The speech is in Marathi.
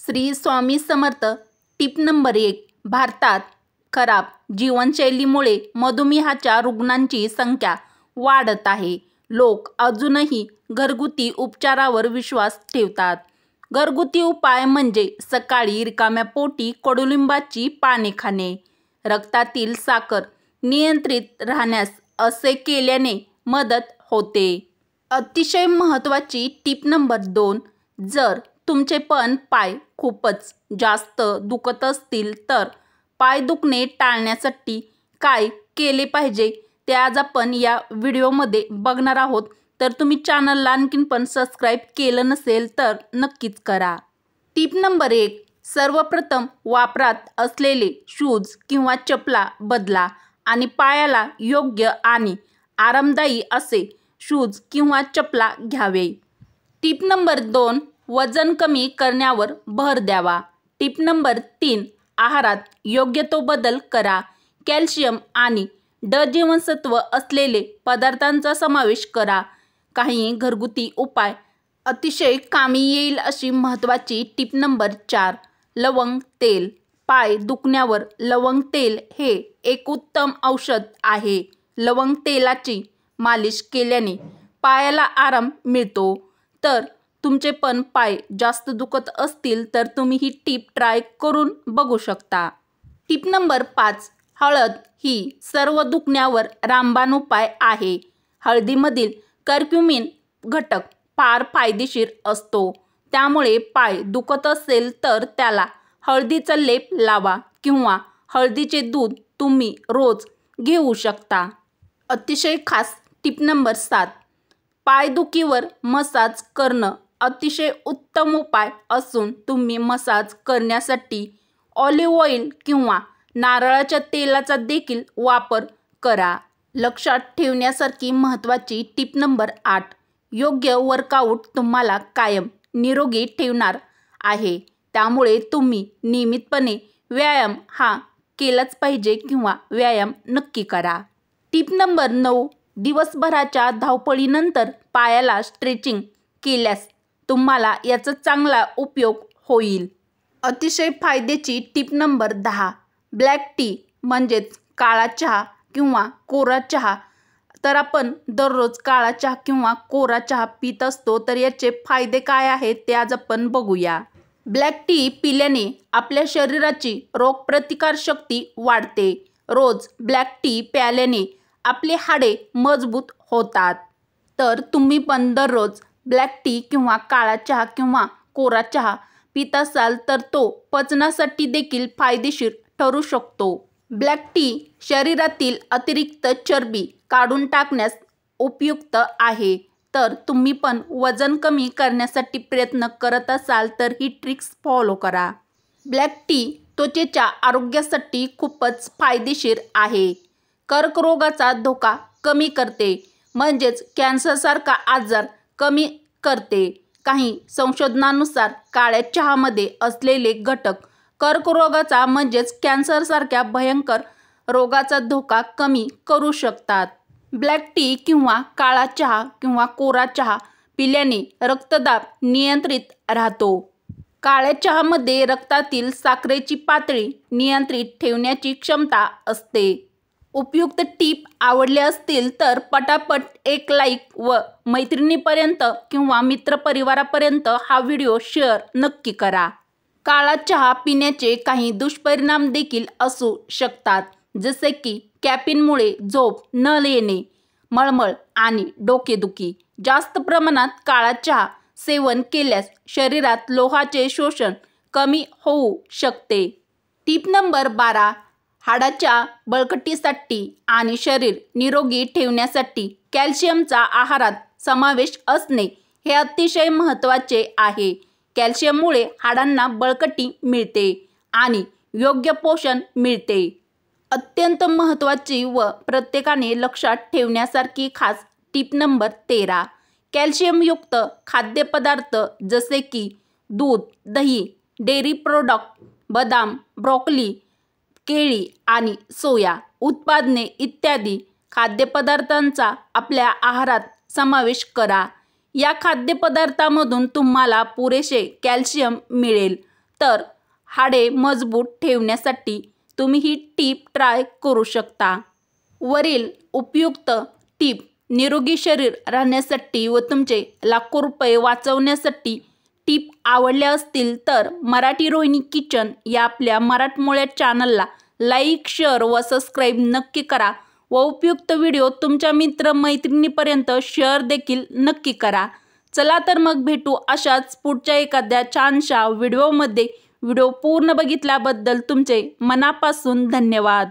श्री स्वामी समर्थ. Tip number 1. भारतात खराब जीवनशैलीमुळे मधुमेहाच्या रुग्णांची संख्या वाढत आहे. लोक अजूनही घरगुती उपचारावर विश्वास ठेवतात. घरगुती उपाय म्हणजे सकाळी रिकाम्या पोटी कडुलिंबाची पाने खाणे, रक्तातील साखर नियंत्रित राहण्यास असे केल्याने मदत होते. अतिशय महत्त्वाची टिप नंबर 2. जर तुमचे पाय खूपच जास्त दुखत असतील तर पाय दुखणे टाळण्यासाठी काय केले पाहिजे ते आज आपण या व्हिडिओमध्ये बघणार आहोत. तर तुम्ही चॅनलला आणखीन पण सबस्क्राईब केलं नसेल तर नक्कीच करा. Tip number 1. सर्वप्रथम वापरात असलेले शूज किंवा चपला बदला आणि पायाला योग्य आणि आरामदायी असे शूज किंवा चपला घ्यावे. Tip number 2. वजन कमी करण्यावर भर द्यावा. Tip number 3. आहारात योग्य तो बदल करा. कॅल्शियम आणि ड जीवनसत्व असलेले पदार्थांचा समावेश करा. काही घरगुती उपाय अतिशय कामी येईल अशी महत्त्वाची टिप नंबर 4. लवंग तेल. पाय दुखण्यावर लवंग तेल हे एक उत्तम औषध आहे. लवंग तेलाची मालिश केल्याने पायाला आराम मिळतो. तर तुमचे पाय जास्त दुखत असतील तर तुम्ही ही टिप ट्राय करून बघू शकता. Tip number 5. हळद ही सर्व दुखण्यावर रामबाण उपाय आहे. हळदीमधील कर्क्युमिन घटक फार फायदेशीर असतो. त्यामुळे पाय दुखत असेल तर त्याला हळदीचा लेप लावा किंवा हळदीचे दूध तुम्ही रोज घेऊ शकता. अतिशय खास टिप नंबर 7. पायदुखीवर मसाज करणं अतिशय उत्तम उपाय असून तुम्ही मसाज करण्यासाठी ऑलिव्ह ऑइल किंवा नारळाच्या तेलाचा देखील वापर करा. लक्षात ठेवण्यासारखी महत्त्वाची टिप नंबर 8. योग्य वर्कआउट तुम्हाला कायम निरोगी ठेवणार आहे. त्यामुळे तुम्ही नियमितपणे व्यायाम हा केलाच पाहिजे किंवा व्यायाम नक्की करा. Tip number 9. दिवसभराच्या धावपळीनंतर पायाला स्ट्रेचिंग केल्यास तुम्हाला याचा चांगला उपयोग होईल. अतिशय फायद्याची टिप नंबर 10. ब्लॅक टी म्हणजेच काळा चहा किंवा कोरा चहा. तर आपण दररोज काळा चहा किंवा कोरा चहा पित असतो, तर याचे फायदे काय आहेत ते आज आपण बघूया. ब्लॅक टी पिल्याने आपल्या शरीराची रोगप्रतिकारशक्ती वाढते. रोज ब्लॅक टी प्यायल्याने आपले हाडे मजबूत होतात. तर तुम्ही पण दररोज ब्लॅक टी किंवा काळा चहा किंवा कोरा चहा पित असाल तर तो पचनासाठी देखील फायदेशीर ठरू शकतो. ब्लॅक टी शरीरातील अतिरिक्त चरबी काढून टाकण्यास उपयुक्त आहे. तर तुम्ही पण वजन कमी करण्यासाठी प्रयत्न करत असाल तर ही ट्रिक्स फॉलो करा. ब्लॅक टी त्वचेच्या आरोग्यासाठी खूपच फायदेशीर आहे. कर्करोगाचा धोका कमी करते म्हणजेच कॅन्सरसारखा आजार कमी करते. काही संशोधनानुसार काळ्या चहामध्ये असलेले घटक कर्करोगाचा म्हणजेच कॅन्सरसारख्या भयंकर रोगाचा धोका कमी करू शकतात. ब्लॅक टी किंवा काळा चहा किंवा कोरा चहा पिल्याने रक्तदाब नियंत्रित राहतो. काळ्या चहामध्ये रक्तातील साखरेची पातळी नियंत्रित ठेवण्याची क्षमता असते. उपयुक्त टीप आवडले असतील तर पटापट एक लाईक व मैत्रिणीपर्यंत किंवा मित्रपरिवारापर्यंत हा व्हिडिओ शेअर नक्की करा. काळा चहा पिण्याचे काही दुष्परिणाम देखील असू शकतात, जसे की कॅफीनमुळे झोप न येणे, मळमळ आणि डोकेदुखी. जास्त प्रमाणात काळा चहा सेवन केल्यास शरीरात लोहाचे शोषण कमी होऊ शकते. Tip number 12. हाडाच्या बळकटीसाठी आणि शरीर निरोगी ठेवण्यासाठी कॅल्शियमचा आहारात समावेश असणे हे अतिशय महत्त्वाचे आहे. कॅल्शियममुळे हाडांना बळकटी मिळते आणि योग्य पोषण मिळते. अत्यंत महत्त्वाची व प्रत्येकाने लक्षात ठेवण्यासारखी खास टिप नंबर 13. कॅल्शियमयुक्त खाद्यपदार्थ जसे की दूध, दही, डेअरी प्रोडक्ट, बदाम, ब्रोकोली, केळी आणि सोया उत्पादने इत्यादी खाद्यपदार्थांचा आपल्या आहारात समावेश करा. या खाद्यपदार्थांमधून तुम्हाला पुरेसे कॅल्शियम मिळेल. तर हाडे मजबूत ठेवण्यासाठी तुम्ही ही टीप ट्राय करू शकता. वरील उपयुक्त टीप निरोगी शरीर राहण्यासाठी व तुमचे लाखो रुपये वाचवण्यासाठी टीप आवडल्या असतील तर मराठी रोहिणी किचन या आपल्या मराठमोळ्या चॅनलला लाईक, शेअर व सबस्क्राईब नक्की करा व उपयुक्त व्हिडिओ तुमच्या मित्रमैत्रिणीपर्यंत शेअर देखील नक्की करा. चला तर मग भेटू अशाच पुढच्या एखाद्या छानशा व्हिडिओमध्ये. व्हिडिओ पूर्ण बघितल्याबद्दल तुमचे मनापासून धन्यवाद.